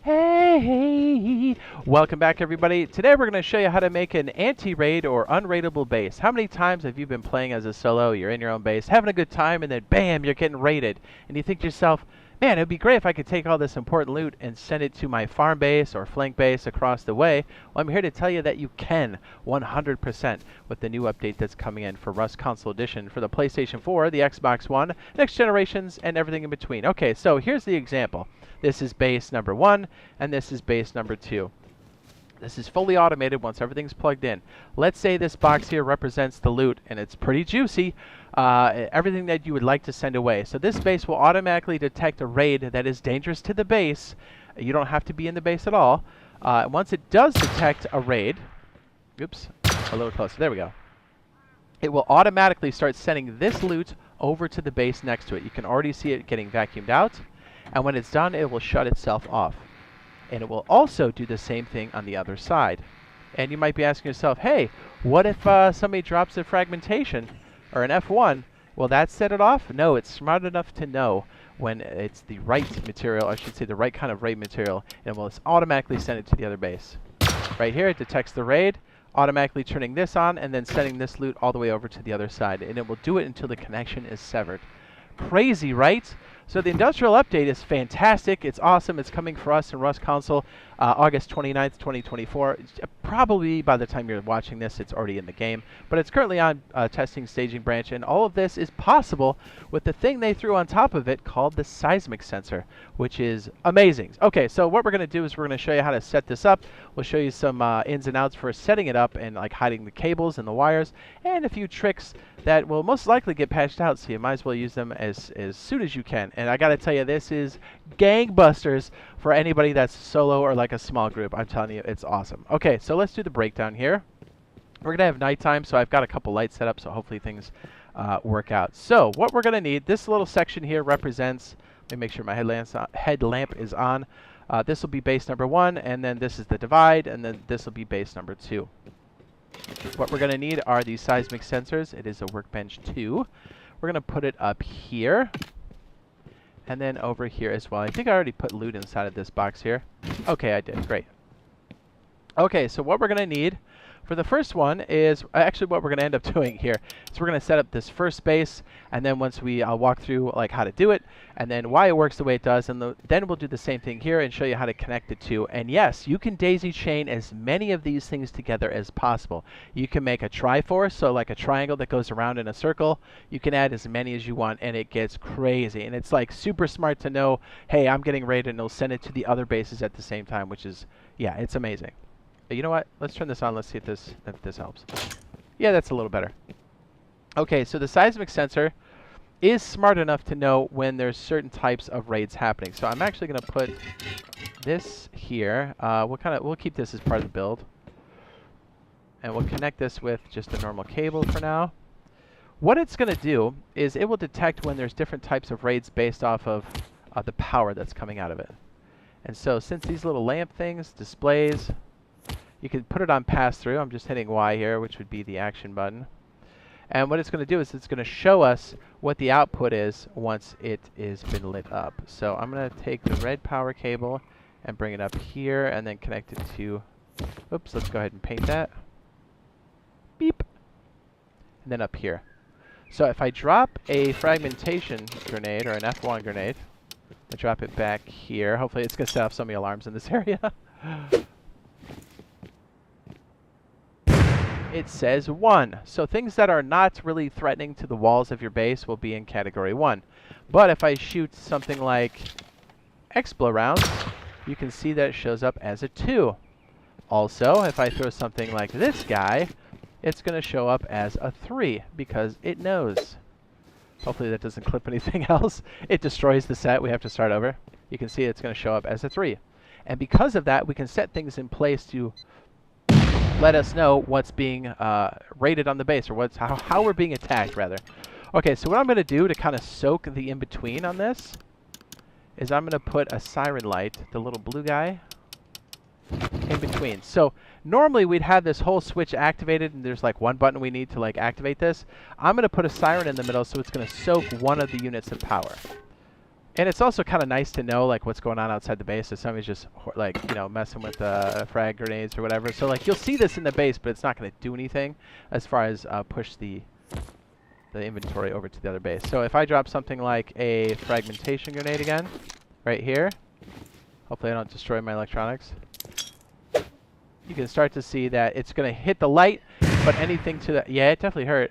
Hey, welcome back everybody. Today we're going to show you how to make an anti-raid or unraidable base. How many times have you been playing as a solo, you're in your own base, having a good time, and then bam, you're getting raided. And you think to yourself, man, it would be great if I could take all this important loot and send it to my farm base or flank base across the way. Well, I'm here to tell you that you can 100% with the new update that's coming in for Rust Console Edition for the PlayStation 4, the Xbox One, next generations, and everything in between. Okay, so here's the example. This is base number 1, and this is base number 2. This is fully automated once everything's plugged in. Let's say this box here represents the loot, and it's pretty juicy, everything that you would like to send away. So this base will automatically detect a raid that is dangerous to the base. You don't have to be in the base at all. Once it does detect a raid, oops, a little closer, there we go. It will automatically start sending this loot over to the base next to it. You can already see it getting vacuumed out. And when it's done, it will shut itself off. And it will also do the same thing on the other side. And you might be asking yourself, hey, what if somebody drops a fragmentation or an F1? Will that set it off? No, it's smart enough to know when it's the right material, I should say the right kind of raid material, and will automatically send it to the other base. Right here, it detects the raid, automatically turning this on, and then sending this loot all the way over to the other side. And it will do it until the connection is severed. Crazy, right? So the industrial update is fantastic. It's awesome. It's coming for us in Rust Console August 29th, 2024. Probably by the time you're watching this, it's already in the game. But it's currently on testing staging branch, and all of this is possible with the thing they threw on top of it called the seismic sensor, which is amazing. Okay, so what we're going to do is we're going to show you how to set this up. We'll show you some ins and outs for setting it up and like hiding the cables and the wires, and a few tricks that will most likely get patched out, so you might as well use them as soon as you can. And I gotta tell you, this is gangbusters for anybody that's solo or like a small group. I'm telling you, it's awesome. Okay, so let's do the breakdown here. We're gonna have nighttime, so I've got a couple lights set up, so hopefully things work out. So what we're gonna need, this little section here represents, let me make sure my headlamp is on. This will be base number 1, and then this is the divide, and then this will be base number 2. What we're going to need are these seismic sensors. It is a workbench 2. We're going to put it up here, and then over here as well. I think I already put loot inside of this box here. Okay, I did. Great. Okay, so what we're going to need for the first one is, actually what we're going to end up doing here is we're going to set up this first base, and then once I'll walk through like how to do it, and then why it works the way it does, and then we'll do the same thing here and show you how to connect the two. And yes, you can daisy chain as many of these things together as possible. You can make a triforce, so like a triangle that goes around in a circle. You can add as many as you want, and it gets crazy. And it's like super smart to know, hey, I'm getting raided, and it'll send it to the other bases at the same time, which is, yeah, it's amazing. You know what? Let's turn this on. Let's see if this helps. Yeah, that's a little better. Okay, so the seismic sensor is smart enough to know when there's certain types of raids happening. So I'm actually going to put this here. We'll keep this as part of the build, and we'll connect this with just a normal cable for now. What it's going to do is it will detect when there's different types of raids based off of the power that's coming out of it. And so since these little lamp things displays, you can put it on pass-through. I'm just hitting Y here, which would be the action button. And what it's going to do is it's going to show us what the output is once it has been lit up. So I'm going to take the red power cable and bring it up here and then connect it to, oops, let's go ahead and paint that. Beep. And then up here. So if I drop a fragmentation grenade or an F1 grenade, I drop it back here. Hopefully it's going to set off some of the alarms in this area. It says 1. So things that are not really threatening to the walls of your base will be in category 1. But if I shoot something like Explo rounds, you can see that it shows up as a 2. Also, if I throw something like this guy, it's going to show up as a 3 because it knows. Hopefully that doesn't clip anything else. It destroys the set. We have to start over. You can see it's going to show up as a 3. And because of that, we can set things in place to let us know what's being raided on the base, or how we're being attacked, rather. Okay, so what I'm going to do to kind of soak the in-between on this is I'm going to put a siren light, the little blue guy, in between. So normally we'd have this whole switch activated, and there's like one button we need to like activate this. I'm going to put a siren in the middle, so it's going to soak one of the units of power. And it's also kind of nice to know like what's going on outside the base. If somebody's just like, you know, messing with frag grenades or whatever. So like you'll see this in the base, but it's not going to do anything as far as push the inventory over to the other base. So if I drop something like a fragmentation grenade again, right here, hopefully I don't destroy my electronics. You can start to see that it's going to hit the light, but anything to the, yeah, it definitely hurt.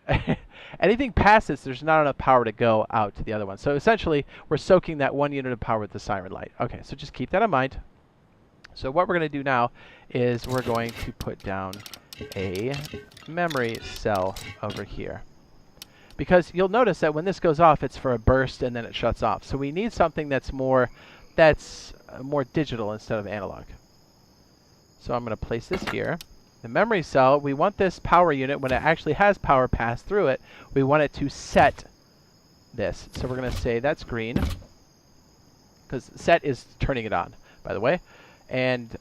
Anything past this, there's not enough power to go out to the other one. So essentially, we're soaking that 1 unit of power with the siren light. Okay, so just keep that in mind. So what we're going to do now is we're going to put down a memory cell over here. Because you'll notice that when this goes off, it's for a burst and then it shuts off. So we need something that's more digital instead of analog. So I'm going to place this here. The memory cell, we want this power unit, when it actually has power pass through it, we want it to set this. So we're going to say that's green, because set is turning it on, by the way. And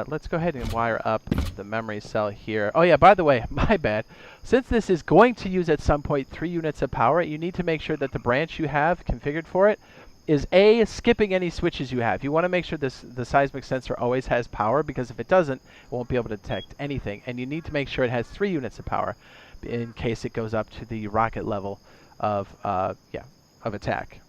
let's go ahead and wire up the memory cell here. Oh yeah, by the way, my bad. Since this is going to use at some point 3 units of power, you need to make sure that the branch you have configured for it is skipping any switches you have. You want to make sure the seismic sensor always has power, because if it doesn't, it won't be able to detect anything. And you need to make sure it has 3 units of power in case it goes up to the rocket level of attack.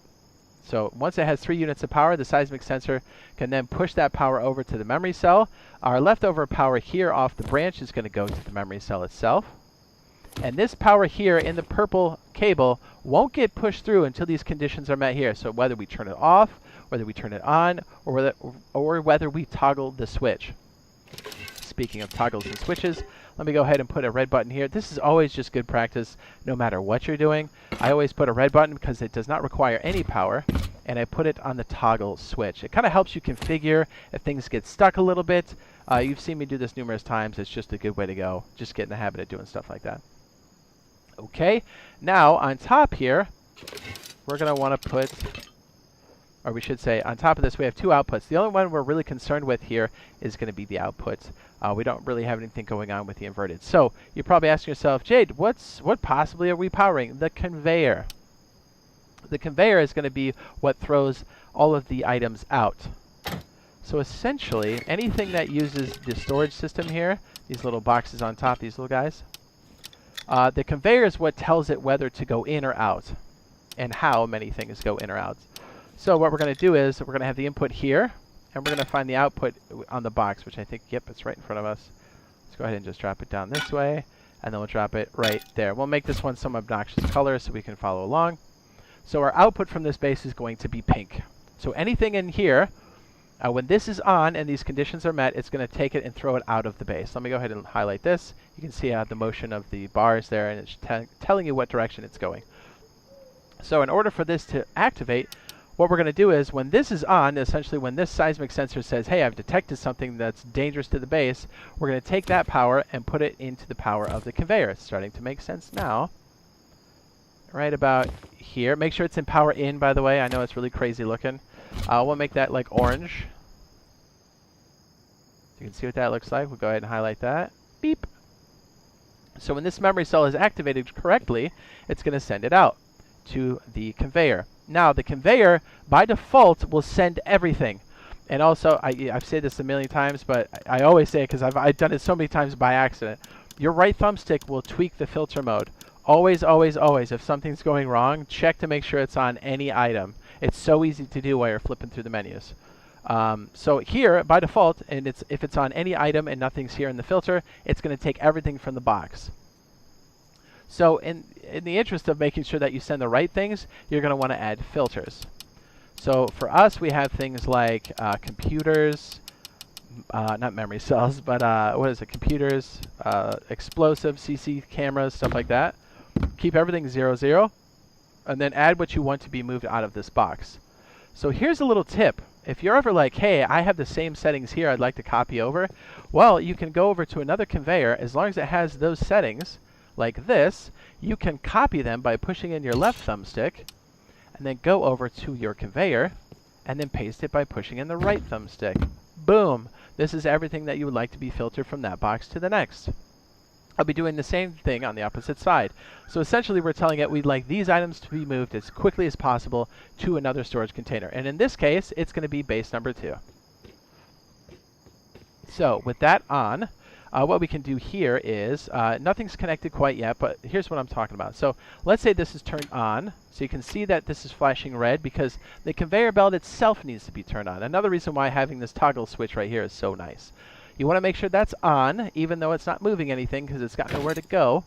So once it has 3 units of power, the seismic sensor can then push that power over to the memory cell. Our leftover power here off the branch is going to go to the memory cell itself. And this power here in the purple cable won't get pushed through until these conditions are met here. So whether we turn it off, whether we turn it on, or whether we toggle the switch. Speaking of toggles and switches, let me go ahead and put a red button here. This is always just good practice no matter what you're doing. I always put a red button because it does not require any power, and I put it on the toggle switch. It kind of helps you configure if things get stuck a little bit. You've seen me do this numerous times. It's just a good way to go. Just get in the habit of doing stuff like that. Okay, now on top here, we're going to want to put, or we should say, on top of this we have 2 outputs. The only one we're really concerned with here is going to be the output. We don't really have anything going on with the inverted. So you're probably asking yourself, Jade, what possibly are we powering? The conveyor. The conveyor is going to be what throws all of the items out. So essentially, anything that uses the storage system here, these little boxes on top, these little guys, the conveyor is what tells it whether to go in or out, and how many things go in or out. So what we're going to do is we're going to have the input here, and we're going to find the output on the box, which I think, yep, it's right in front of us. Let's go ahead and just drop it down this way, and then we'll drop it right there. We'll make this one some obnoxious color so we can follow along. So our output from this base is going to be pink. So anything in here, when this is on and these conditions are met, it's going to take it and throw it out of the base. Let me go ahead and highlight this. You can see the motion of the bars there, and it's telling you what direction it's going. So in order for this to activate, what we're going to do is when this is on, essentially when this seismic sensor says, hey, I've detected something that's dangerous to the base, we're going to take that power and put it into the power of the conveyor. It's starting to make sense now. Right about here. Make sure it's in power in, by the way. I know it's really crazy looking. We'll make that like orange. You can see what that looks like. We'll go ahead and highlight that. Beep. So when this memory cell is activated correctly, it's going to send it out to the conveyor. Now, the conveyor, by default, will send everything. And also, I've said this a million times, but I always say it because I've done it so many times by accident. Your right thumbstick will tweak the filter mode. Always, always, always, if something's going wrong, check to make sure it's on any item. It's so easy to do while you're flipping through the menus. So here, by default, and if it's on any item and nothing's here in the filter, it's going to take everything from the box. So in the interest of making sure that you send the right things, you're going to want to add filters. So for us, we have things like computers, not memory cells, but what is it? Computers, explosive, CC cameras, stuff like that. Keep everything 0, 0, and then add what you want to be moved out of this box. So here's a little tip. If you're ever like, hey, I have the same settings here, I'd like to copy over, well, you can go over to another conveyor. As long as it has those settings, like this, you can copy them by pushing in your left thumbstick, and then go over to your conveyor, and then paste it by pushing in the right thumbstick. Boom! This is everything that you would like to be filtered from that box to the next. I'll be doing the same thing on the opposite side. So essentially we're telling it we'd like these items to be moved as quickly as possible to another storage container. And in this case, it's going to be base number 2. So with that on, what we can do here is, nothing's connected quite yet, but here's what I'm talking about. So let's say this is turned on. So you can see that this is flashing red because the conveyor belt itself needs to be turned on. Another reason why having this toggle switch right here is so nice. You want to make sure that's on, even though it's not moving anything because it's got nowhere to go.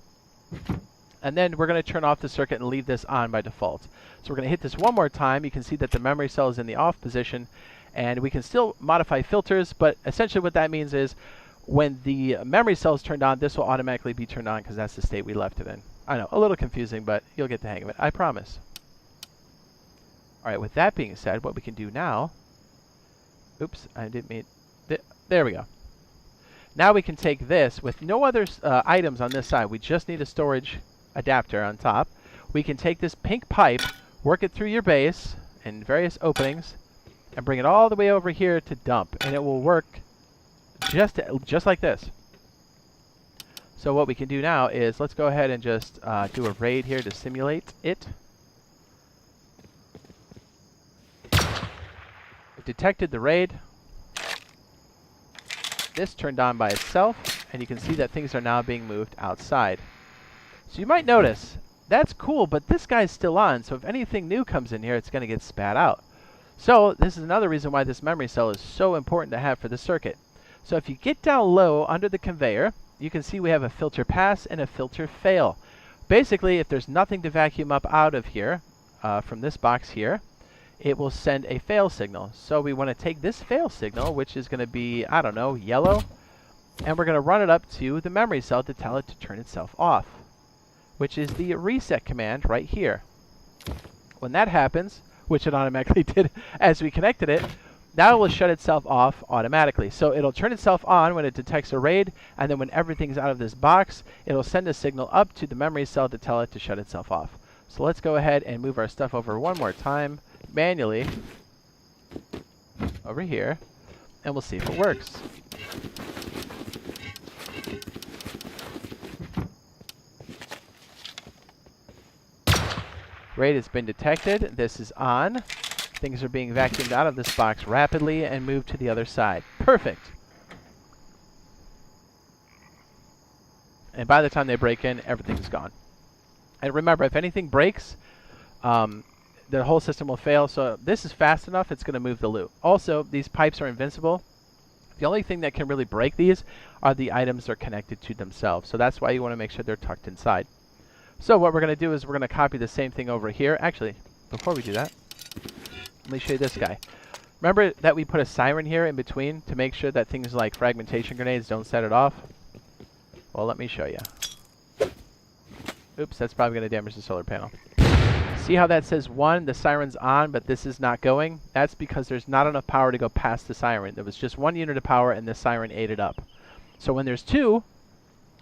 And then we're going to turn off the circuit and leave this on by default. So we're going to hit this one more time. You can see that the memory cell is in the off position. And we can still modify filters, but essentially what that means is when the memory cell is turned on, this will automatically be turned on because that's the state we left it in. I know, a little confusing, but you'll get the hang of it, I promise. All right, with that being said, what we can do now... Oops, I didn't mean... There we go. Now we can take this with no other items on this side. We just need a storage adapter on top. We can take this pink pipe, work it through your base in various openings, and bring it all the way over here to dump, and it will work just like this. So what we can do now is let's go ahead and just do a raid here to simulate it. It detected the raid. This turned on by itself, and you can see that things are now being moved outside. So you might notice, that's cool, but this guy's still on, so if anything new comes in here, it's going to get spat out. So this is another reason why this memory cell is so important to have for the circuit. So if you get down low under the conveyor, you can see we have a filter pass and a filter fail. Basically, if there's nothing to vacuum up out of here, from this box here, it will send a fail signal. So we want to take this fail signal, which is going to be, I don't know, yellow, and we're going to run it up to the memory cell to tell it to turn itself off, which is the reset command right here. When that happens, which it automatically did as we connected it, now it will shut itself off automatically. So it'll turn itself on when it detects a raid, and then when everything's out of this box, it'll send a signal up to the memory cell to tell it to shut itself off. So let's go ahead and move our stuff over one more time, manually, over here, and we'll see if it works. Raid has been detected. This is on. Things are being vacuumed out of this box rapidly and moved to the other side. Perfect. And by the time they break in, everything's gone. And remember, if anything breaks, the whole system will fail. So this is fast enough, it's going to move the loot. Also, these pipes are invincible. The only thing that can really break these are the items they're connected to themselves. So that's why you want to make sure they're tucked inside. So what we're going to do is we're going to copy the same thing over here. Actually, before we do that, let me show you this guy. Remember that we put a siren here in between to make sure that things like fragmentation grenades don't set it off? Well, let me show you. Oops, that's probably going to damage the solar panel. See how that says 1, the siren's on, but this is not going? That's because there's not enough power to go past the siren. There was just 1 unit of power and the siren ate it up. So when there's 2,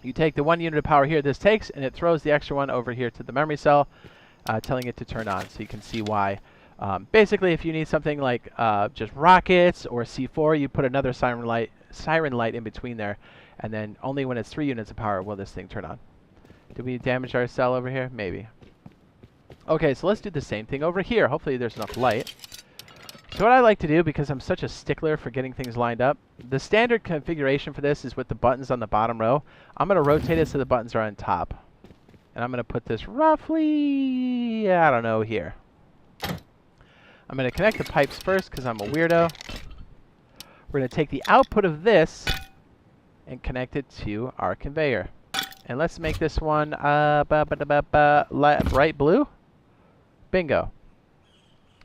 you take the 1 unit of power here this takes, and it throws the extra one over here to the memory cell, telling it to turn on. So you can see why. Basically, if you need something like just rockets or C4, you put another siren light in between there, and then only when it's 3 units of power will this thing turn on. Did we damage our cell over here? Maybe. Okay, so let's do the same thing over here. Hopefully there's enough light. So what I like to do, because I'm such a stickler for getting things lined up, the standard configuration for this is with the buttons on the bottom row. I'm going to rotate it so the buttons are on top. And I'm going to put this roughly, I don't know, here. I'm going to connect the pipes first because I'm a weirdo. We're going to take the output of this and connect it to our conveyor. And let's make this one bright blue. Bingo.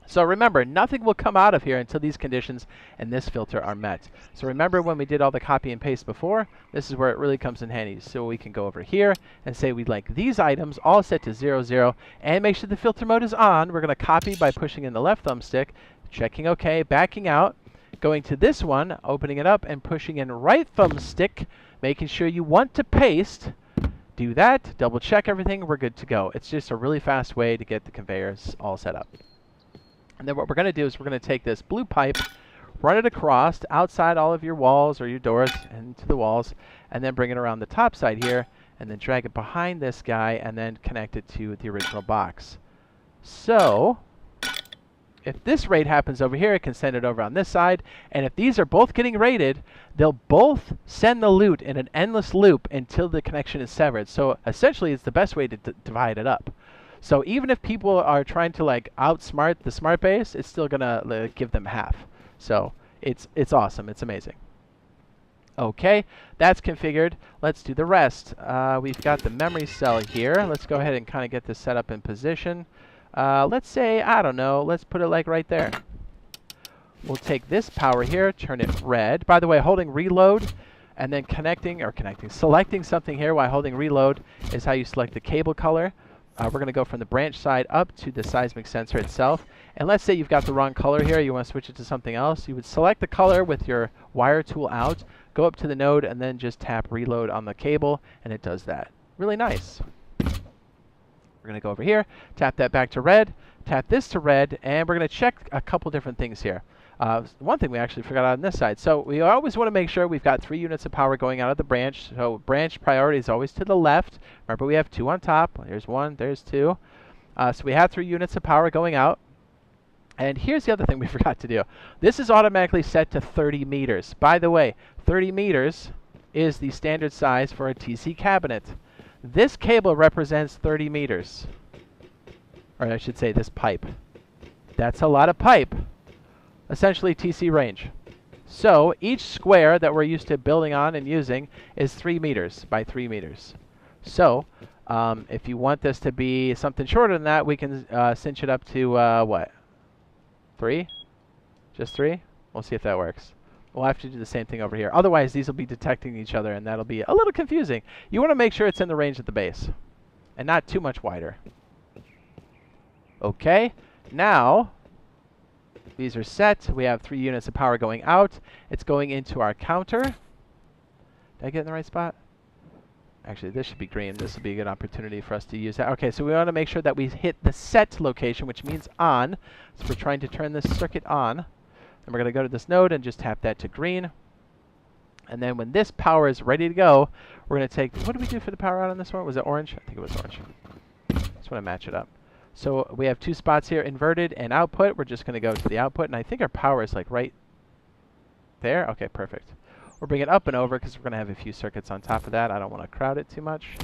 So remember, nothing will come out of here until these conditions and this filter are met. So remember when we did all the copy and paste before, this is where it really comes in handy. So we can go over here and say we'd like these items all set to 0, 0, and make sure the filter mode is on. We're going to copy by pushing in the left thumbstick, checking OK, backing out, going to this one, opening it up, and pushing in right thumbstick, making sure you want to paste. Do that, double check everything, we're good to go. It's just a really fast way to get the conveyors all set up. And then what we're going to do is we're going to take this blue pipe, run it across outside all of your walls or your doors into the walls, and then bring it around the top side here and then drag it behind this guy, and then connect it to the original box. So if this raid happens over here, it can send it over on this side. And if these are both getting raided, they'll both send the loot in an endless loop until the connection is severed. So essentially, it's the best way to divide it up. So even if people are trying to like outsmart the smart base, it's still gonna give them half. So it's awesome. It's amazing. Okay, that's configured. Let's do the rest. We've got the memory cell here. Let's go ahead and kind of get this set up in position. Let's say, I don't know, let's put it like right there. We'll take this power here, turn it red. By the way, holding reload and then selecting something here while holding reload is how you select the cable color. We're going to go from the branch side up to the seismic sensor itself. And let's say you've got the wrong color here, you want to switch it to something else. You would select the color with your wire tool out, go up to the node, and then just tap reload on the cable, and it does that. Really nice. We're going to go over here, tap that back to red, tap this to red, and we're going to check a couple different things here. One thing we actually forgot on this side. So we always want to make sure we've got 3 units of power going out of the branch. So branch priority is always to the left. Remember, we have 2 on top. There's 1, there's 2. So we have 3 units of power going out. And here's the other thing we forgot to do. This is automatically set to 30 meters. By the way, 30 meters is the standard size for a TC cabinet. This cable represents 30 meters. Or I should say this pipe. That's a lot of pipe. Essentially TC range. So each square that we're used to building on and using is 3 meters by 3 meters. So if you want this to be something shorter than that, we can cinch it up to what? 3? Just 3? We'll see if that works. We'll have to do the same thing over here. Otherwise, these will be detecting each other, and that'll be a little confusing. You want to make sure it's in the range of the base, and not too much wider. Okay, now these are set. We have 3 units of power going out. It's going into our counter. Did I get in the right spot? Actually, this should be green. This will be a good opportunity for us to use that. Okay, so we want to make sure that we hit the set location, which means on. So we're trying to turn this circuit on. And we're going to go to this node and just tap that to green. And then when this power is ready to go, we're going to take... What did we do for the power out on this one? Was it orange? I think it was orange. Just want to match it up. So we have 2 spots here, inverted and output. We're just going to go to the output. And I think our power is like right there. Okay, perfect. We'll bring it up and over because we're going to have a few circuits on top of that. I don't want to crowd it too much.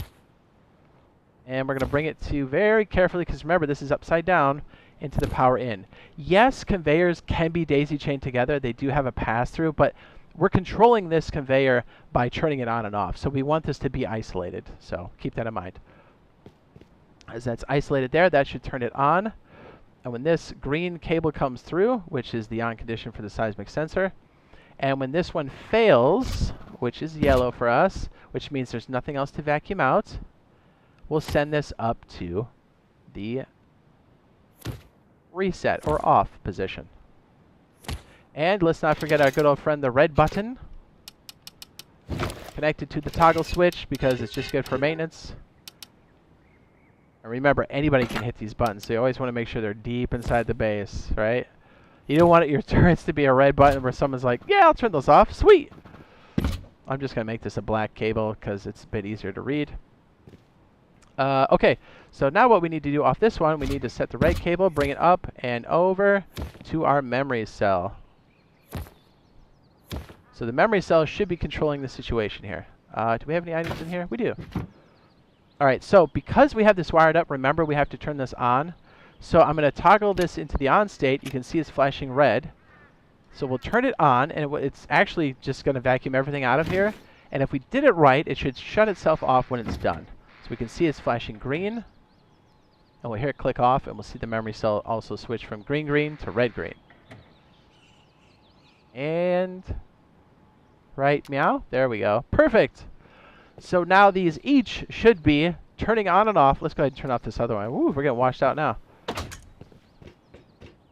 And we're going to bring it to very carefully, because remember, this is upside down, into the power in. Yes, conveyors can be daisy chained together. They do have a pass-through, but we're controlling this conveyor by turning it on and off. So we want this to be isolated. So keep that in mind. As that's isolated there, that should turn it on. And when this green cable comes through, which is the on condition for the seismic sensor, and when this one fails, which is yellow for us, which means there's nothing else to vacuum out, we'll send this up to the reset or off position. And let's not forget our good old friend, the red button, connected to the toggle switch because it's just good for maintenance. And remember, anybody can hit these buttons, so you always want to make sure they're deep inside the base, right? You don't want your turrets to be a red button where someone's like, yeah, I'll turn those off. Sweet! I'm just going to make this a black cable because it's a bit easier to read. Okay, so now what we need to do off this one, we need to set the red cable, bring it up and over to our memory cell. So the memory cell should be controlling the situation here. Do we have any items in here? We do. Alright, so because we have this wired up, remember we have to turn this on. So I'm going to toggle this into the on state. You can see it's flashing red. So we'll turn it on, and it's actually just going to vacuum everything out of here. And if we did it right, it should shut itself off when it's done. So we can see it's flashing green. And we'll hear it click off, and we'll see the memory cell also switch from green to red-green. And... right, meow. There we go. Perfect. So now these each should be turning on and off. Let's go ahead and turn off this other one. Ooh, we're getting washed out now.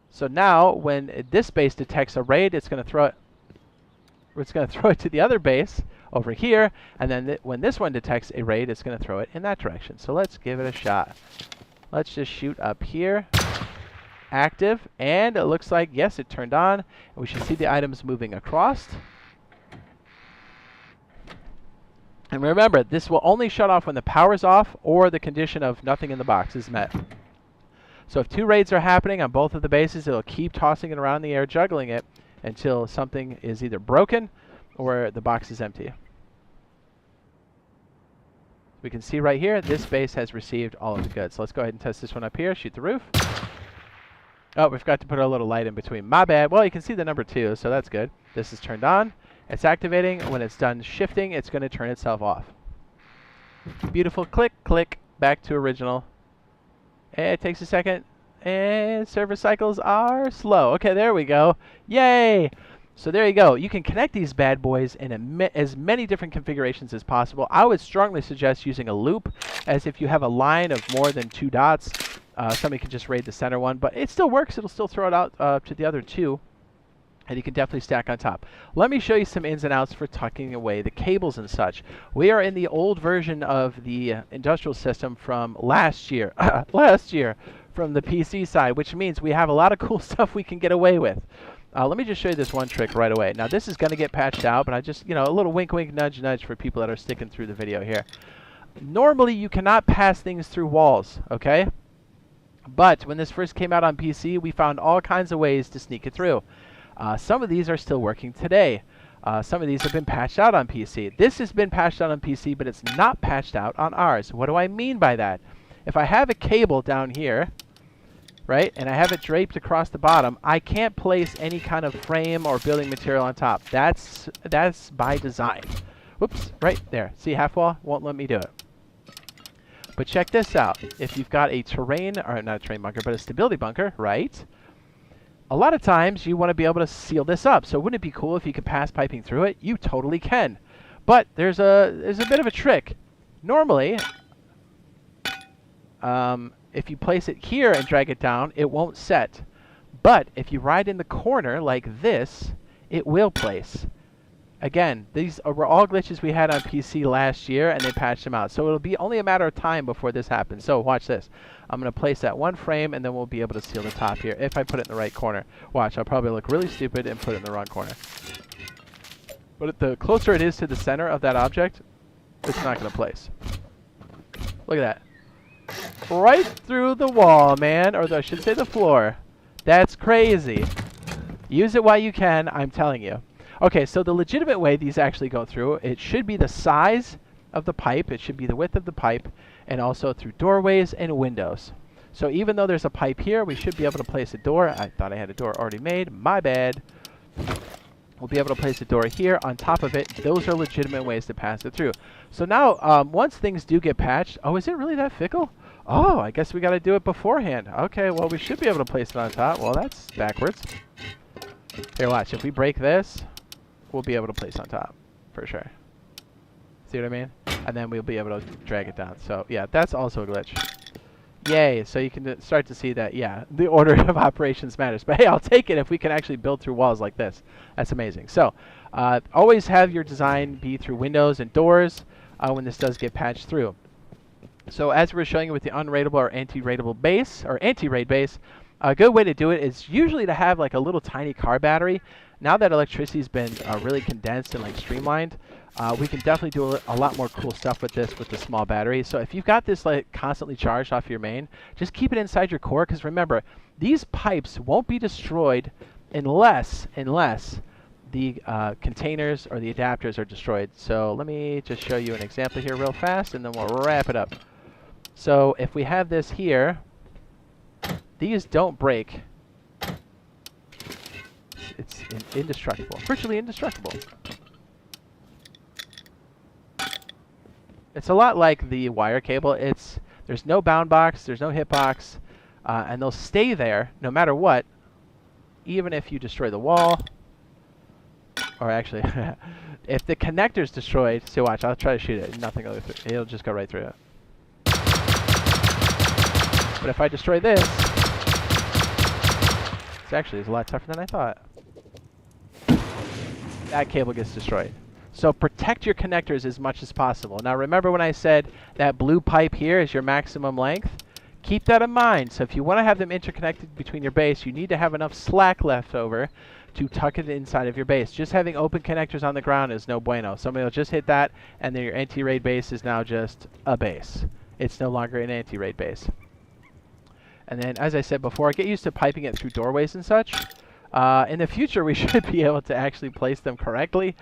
So now, when this base detects a raid, it's going to throw it. It's going to throw it to the other base over here, and then when this one detects a raid, it's going to throw it in that direction. So let's give it a shot. Let's just shoot up here. Active, and it looks like yes, it turned on. And we should see the items moving across. And remember, this will only shut off when the power's off or the condition of nothing in the box is met. So if 2 raids are happening on both of the bases, it'll keep tossing it around the air, juggling it, until something is either broken or the box is empty. We can see right here, this base has received all of the goods. So let's go ahead and test this one up here. Shoot the roof. Oh, we forgot to put a little light in between. My bad. Well, you can see the number 2, so that's good. This is turned on. It's activating. When it's done shifting, it's going to turn itself off. Beautiful. Click, click. Back to original. It takes a second. And server cycles are slow. Okay, there we go. Yay! So there you go. You can connect these bad boys in as many different configurations as possible. I would strongly suggest using a loop, as if you have a line of more than 2 dots, somebody can just raid the center one. But it still works. It'll still throw it out to the other 2. And you can definitely stack on top. Let me show you some ins and outs for tucking away the cables and such. We are in the old version of the industrial system from last year. Last year, from the PC side, which means we have a lot of cool stuff we can get away with. Let me just show you this one trick right away. Now, this is going to get patched out, but I just, a little wink, wink, nudge, nudge for people that are sticking through the video here. Normally, you cannot pass things through walls, okay? But when this first came out on PC, we found all kinds of ways to sneak it through. Some of these are still working today. Some of these have been patched out on PC. This has been patched out on PC, but it's not patched out on ours. What do I mean by that? If I have a cable down here, right, and I have it draped across the bottom, I can't place any kind of frame or building material on top. That's by design. Whoops, right there. See, half wall won't let me do it. But check this out. If you've got a terrain, or not a terrain bunker, but a stability bunker, right? A lot of times you want to be able to seal this up. So wouldn't it be cool if you could pass piping through it? You totally can. But there's a bit of a trick. Normally, if you place it here and drag it down, it won't set. But if you ride in the corner like this, it will place. Again, these were all glitches we had on PC last year, and they patched them out. So it'll be only a matter of time before this happens. So watch this. I'm going to place that one frame, and then we'll be able to seal the top here if I put it in the right corner. Watch, I'll probably look really stupid and put it in the wrong corner. But the closer it is to the center of that object, it's not going to place. Look at that. Right through the wall, man. Or I should say the floor. That's crazy. Use it while you can, I'm telling you. Okay, so the legitimate way these actually go through, it should be the size of the pipe, it should be the width of the pipe, and also through doorways and windows. So even though there's a pipe here, we should be able to place a door. I thought I had a door already made. My bad. We'll be able to place a door here on top of it. Those are legitimate ways to pass it through. So now, once things do get patched, oh, is it really that fickle? Oh, I guess we got to do it beforehand. Okay, well, we should be able to place it on top. Well, that's backwards. Here, watch. If we break this, we'll be able to place on top for sure. See what I mean? And then we'll be able to drag it down. So yeah, that's also a glitch. Yay! So you can start to see that, yeah, the order of operations matters. But hey, I'll take it if we can actually build through walls like this. That's amazing. So always have your design be through windows and doors when this does get patched through. So as we're showing you with the unraidable or anti-raidable base, or anti-raid base, a good way to do it is usually to have like a little tiny car battery. Now that electricity's been really condensed and like streamlined, we can definitely do a lot more cool stuff with this with the small battery. So if you've got this like constantly charged off your main, just keep it inside your core, because remember, these pipes won't be destroyed unless the containers or the adapters are destroyed. So let me just show you an example here real fast, and then we'll wrap it up. So if we have this here, these don't break. It's indestructible, virtually indestructible. It's a lot like the wire cable. There's no bound box, there's no hitbox, and they'll stay there no matter what, even if you destroy the wall. Or actually, if the connector's destroyed, so watch, I'll try to shoot it. Nothing will go through. It'll just go right through it. But if I destroy this, it's actually a lot tougher than I thought. That cable gets destroyed. So protect your connectors as much as possible. Now remember when I said that blue pipe here is your maximum length? Keep that in mind. So if you want to have them interconnected between your base, you need to have enough slack left over to tuck it inside of your base. Just having open connectors on the ground is no bueno. Somebody will just hit that, and then your anti-raid base is now just a base. It's no longer an anti-raid base. And then, as I said before, get used to piping it through doorways and such. In the future, we should be able to actually place them correctly.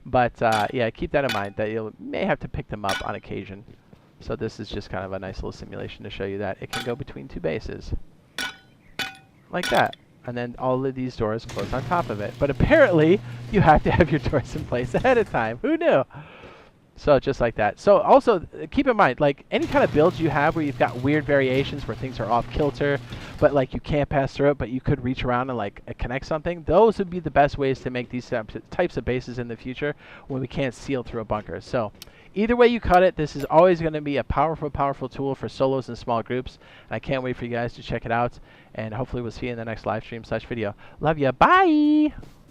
But, yeah, keep that in mind, that you may have to pick them up on occasion. So this is just kind of a nice little simulation to show you that it can go between two bases. Like that. And then all of these doors close on top of it. But apparently, you have to have your doors in place ahead of time. Who knew? So just like that. So also, keep in mind, like, any kind of builds you have where you've got weird variations where things are off kilter, but like you can't pass through it, but you could reach around and like connect something, those would be the best ways to make these types of bases in the future when we can't seal through a bunker. So either way you cut it, this is always going to be a powerful, powerful tool for solos and small groups. And I can't wait for you guys to check it out. And hopefully we'll see you in the next live stream / video. Love ya. Bye!